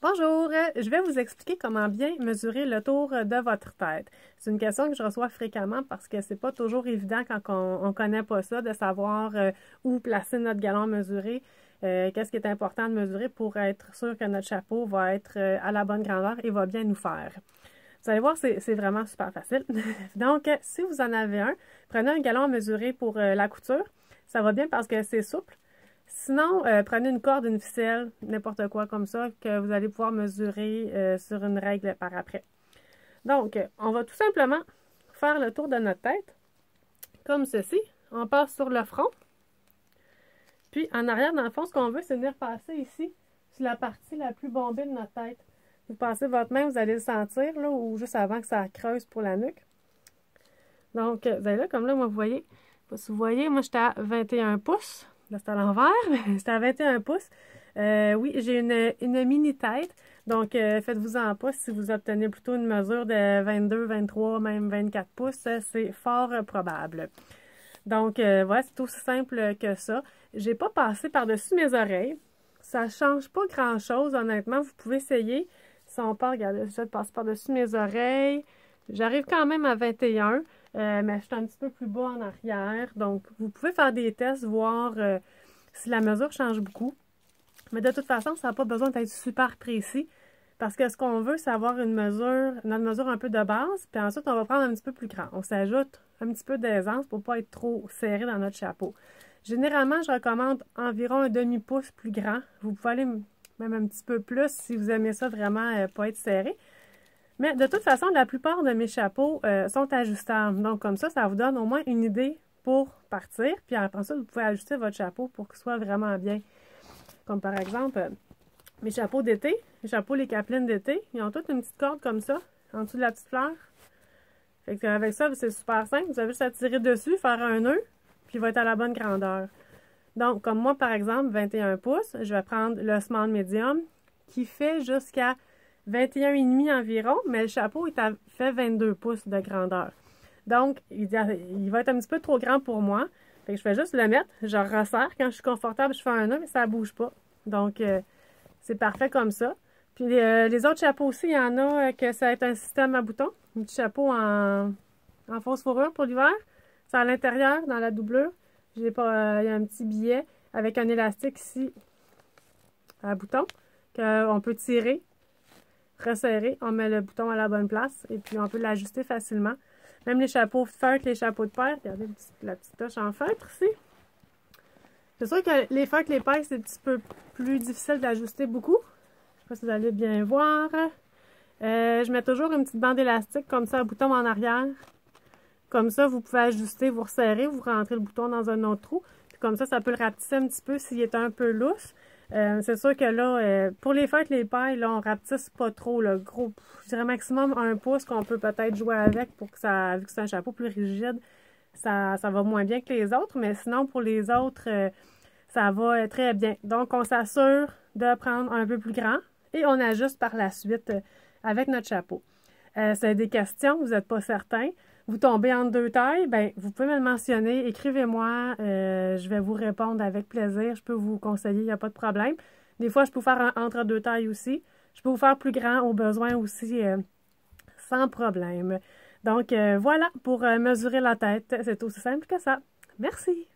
Bonjour, je vais vous expliquer comment bien mesurer le tour de votre tête. C'est une question que je reçois fréquemment parce que c'est pas toujours évident quand on connaît pas ça, de savoir où placer notre galon mesuré, qu'est-ce qui est important de mesurer pour être sûr que notre chapeau va être à la bonne grandeur et va bien nous faire. Vous allez voir, c'est vraiment super facile. Donc, si vous en avez un, prenez un galon à mesurer pour la couture. Ça va bien parce que c'est souple. Sinon, prenez une corde, une ficelle, n'importe quoi comme ça, que vous allez pouvoir mesurer sur une règle par après. Donc, on va tout simplement faire le tour de notre tête, comme ceci. On passe sur le front. Puis, en arrière, dans le fond, ce qu'on veut, c'est venir passer ici, sur la partie la plus bombée de notre tête. Vous passez votre main, vous allez le sentir, là, ou juste avant que ça creuse pour la nuque. Donc, vous allez là, comme là, moi, vous voyez, si vous voyez, moi, j'étais à 21 pouces. Là, c'est à l'envers, mais c'était à 21 pouces. Oui, j'ai une mini-tête. Donc, faites-vous-en pas si vous obtenez plutôt une mesure de 22, 23, même 24 pouces. C'est fort probable. Donc, voilà, c'est aussi simple que ça. J'ai pas passé par-dessus mes oreilles. Ça change pas grand-chose, honnêtement. Vous pouvez essayer. Si on part, regardez, je passe par-dessus mes oreilles. J'arrive quand même à 21. Mais je suis un petit peu plus bas en arrière. Donc, vous pouvez faire des tests, voir si la mesure change beaucoup. Mais de toute façon, ça n'a pas besoin d'être super précis. Parce que ce qu'on veut, c'est avoir notre mesure un peu de base. Puis ensuite, on va prendre un petit peu plus grand. On s'ajoute un petit peu d'aisance pour ne pas être trop serré dans notre chapeau. Généralement, je recommande environ un demi-pouce plus grand. Vous pouvez aller même un petit peu plus si vous aimez ça vraiment pas être serré. Mais de toute façon, la plupart de mes chapeaux sont ajustables. Donc, comme ça vous donne au moins une idée pour partir. Puis après ça, vous pouvez ajuster votre chapeau pour qu'il soit vraiment bien. Comme par exemple, mes chapeaux d'été, les capelines d'été, ils ont toutes une petite corde comme ça, en dessous de la petite fleur. Fait qu'avec ça, c'est super simple. Vous avez juste à tirer dessus, faire un nœud, puis il va être à la bonne grandeur. Donc, comme moi, par exemple, 21 pouces, je vais prendre le small medium qui fait jusqu'à 21,5 environ, mais le chapeau fait 22 pouces de grandeur. Donc, il va être un petit peu trop grand pour moi. Fait que je fais juste le mettre, je resserre. Quand je suis confortable, je fais un nœud, mais ça ne bouge pas. Donc, c'est parfait comme ça. Puis, les autres chapeaux aussi, il y en a que ça va être un système à boutons. Un petit chapeau en fausse fourrure pour l'hiver. C'est à l'intérieur, dans la doublure. Il y a un petit billet avec un élastique ici à boutons qu'on peut tirer, resserrer. On met le bouton à la bonne place et puis on peut l'ajuster facilement. Même les chapeaux de feutre, les chapeaux de paille. Regardez la petite touche en feutre ici. C'est sûr que les feutres, les pailles, c'est un petit peu plus difficile d'ajuster beaucoup. Je ne sais pas si vous allez bien voir. Je mets toujours une petite bande élastique comme ça à bouton en arrière. Comme ça, vous pouvez ajuster, vous resserrez, vous rentrez le bouton dans un autre trou. Puis comme ça peut le rapetisser un petit peu s'il est un peu lousse. C'est sûr que là, pour les feutres, les pailles, là, on rapetisse pas trop. Là, gros, je dirais maximum 1 pouce qu'on peut peut-être jouer avec pour que ça, vu que c'est un chapeau plus rigide, ça va moins bien que les autres. Mais sinon, pour les autres, ça va très bien. Donc, on s'assure de prendre un peu plus grand et on ajuste par la suite avec notre chapeau. C'est des questions, vous n'êtes pas certain. Vous tombez entre deux tailles, bien, vous pouvez me le mentionner, écrivez-moi, je vais vous répondre avec plaisir, je peux vous conseiller, il n'y a pas de problème. Des fois, je peux vous faire entre deux tailles aussi. Je peux vous faire plus grand au besoin aussi, sans problème. Donc, voilà, pour mesurer la tête, c'est aussi simple que ça. Merci!